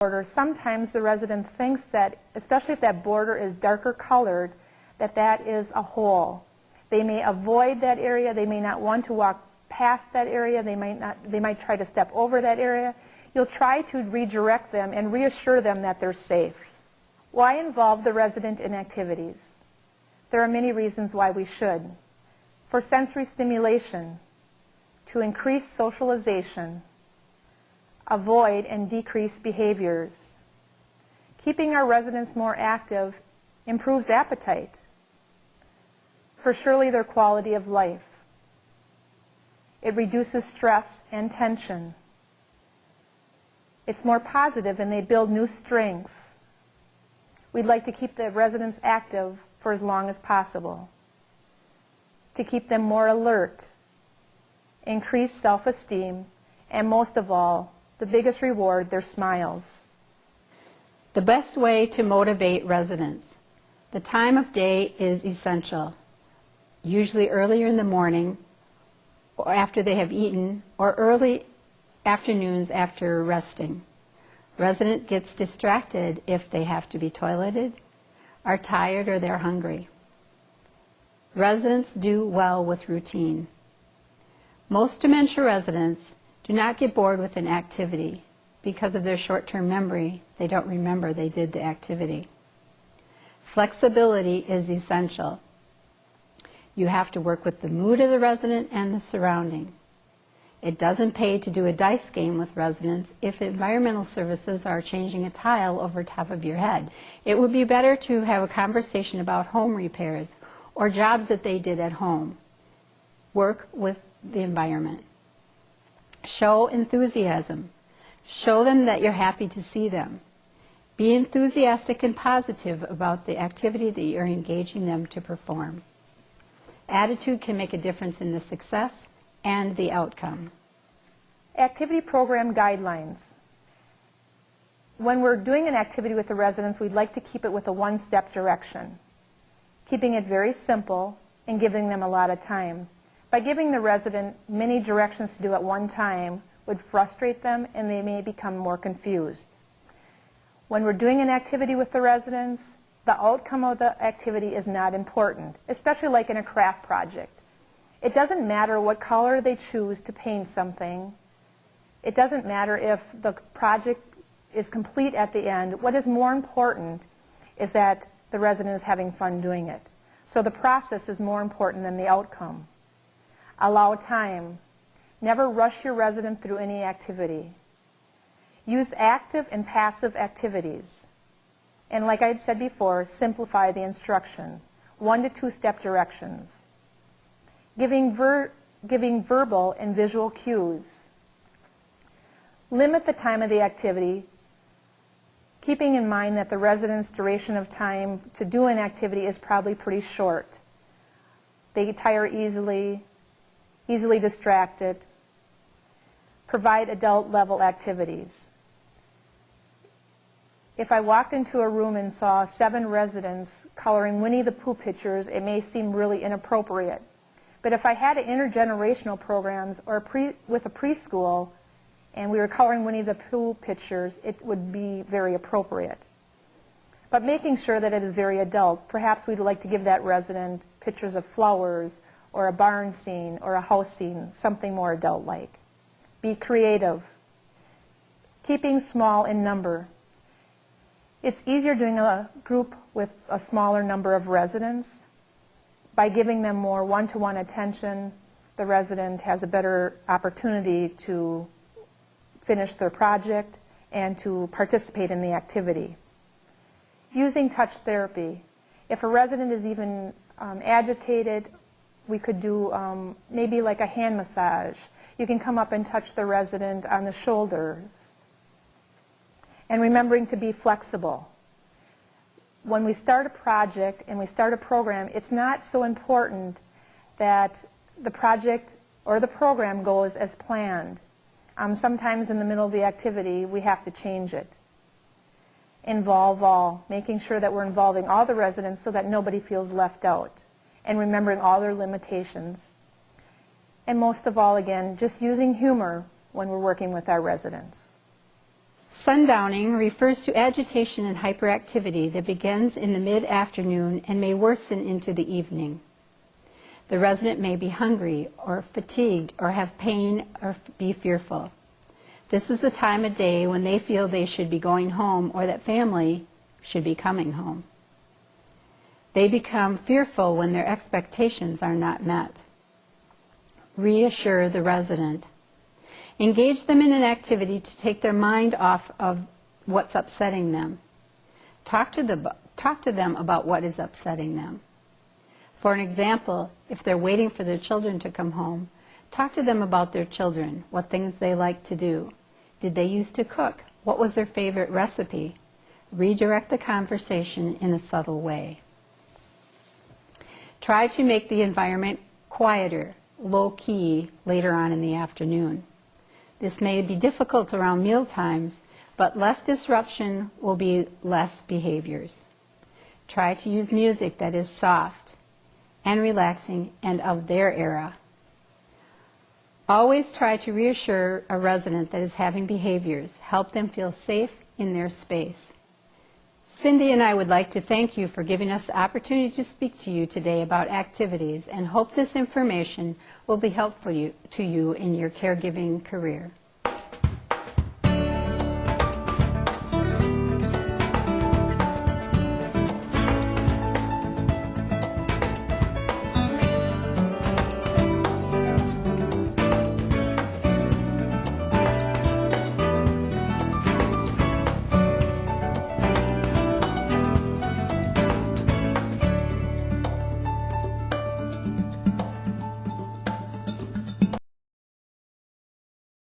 border, sometimes the resident thinks that, especially if that border is darker colored, that that is a hole. They may avoid that area. They may not want to walk past that area. They might try to step over that area. You'll try to redirect them and reassure them that they're safe. Why involve the resident in activities? There are many reasons why we should. For sensory stimulation, to increase socialization, avoid and decrease behaviors. Keeping our residents more active improves appetite. For surely their quality of life. It reduces stress and tension. It's more positive and they build new strengths. We'd like to keep the residents active for as long as possible. To keep them more alert, increase self-esteem, and most of all, the biggest reward, their smiles. The best way to motivate residents. The time of day is essential. Usually earlier in the morning or after they have eaten, or early afternoons after resting. Resident gets distracted if they have to be toileted, are tired, or they're hungry. Residents do well with routine. Most dementia residents do not get bored with an activity. Because of their short-term memory, they don't remember they did the activity. Flexibility is essential. You have to work with the mood of the resident and the surrounding. It doesn't pay to do a dice game with residents if environmental services are changing a tile over top of your head. It would be better to have a conversation about home repairs or jobs that they did at home. Work with the environment. Show enthusiasm. Show them that you're happy to see them. Be enthusiastic and positive about the activity that you're engaging them to perform. Attitude can make a difference in the success and the outcome. Activity program guidelines. When we're doing an activity with the residents, we'd like to keep it with a one-step direction, keeping it very simple and giving them a lot of time. By giving the resident many directions to do at one time would frustrate them and they may become more confused. When we're doing an activity with the residents, the outcome of the activity is not important, especially like in a craft project. It doesn't matter what color they choose to paint something. It doesn't matter if the project is complete at the end. What is more important is that the resident is having fun doing it. So the process is more important than the outcome. Allow time. Never rush your resident through any activity. Use active and passive activities. And like I had said before, simplify the instruction. 1 to 2 step directions. Giving verbal and visual cues. Limit the time of the activity, keeping in mind that the resident's duration of time to do an activity is probably pretty short. They tire easily distracted. Provide adult-level activities. If I walked into a room and saw 7 residents coloring Winnie the Pooh pictures, it may seem really inappropriate. But if I had intergenerational programs or with a preschool and we were coloring Winnie the Pooh pictures, it would be very appropriate. But making sure that it is very adult, perhaps we'd like to give that resident pictures of flowers or a barn scene or a house scene, something more adult-like. Be creative. Keeping small in number. It's easier doing a group with a smaller number of residents. By giving them more one-to-one attention, the resident has a better opportunity to finish their project and to participate in the activity. Using touch therapy. If a resident is even agitated, we could do maybe like a hand massage. You can come up and touch the resident on the shoulders. And remembering to be flexible. When we start a project and we start a program, it's not so important that the project or the program goes as planned. Sometimes in the middle of the activity, we have to change it. Involve all, making sure that we're involving all the residents so that nobody feels left out, and remembering all their limitations. And most of all, again, just using humor when we're working with our residents. Sundowning refers to agitation and hyperactivity that begins in the mid-afternoon and may worsen into the evening. The resident may be hungry or fatigued or have pain or be fearful. This is the time of day when they feel they should be going home or that family should be coming home. They become fearful when their expectations are not met. Reassure the resident. Engage them in an activity to take their mind off of what's upsetting them. Talk to them about what is upsetting them. For an example, if they're waiting for their children to come home, talk to them about their children, what things they like to do. Did they used to cook? What was their favorite recipe? Redirect the conversation in a subtle way. Try to make the environment quieter, low-key, later on in the afternoon. This may be difficult around meal times, but less disruption will be less behaviors. Try to use music that is soft and relaxing and of their era. Always try to reassure a resident that is having behaviors. Help them feel safe in their space. Cindy and I would like to thank you for giving us the opportunity to speak to you today about activities and hope this information will be helpful to you in your caregiving career.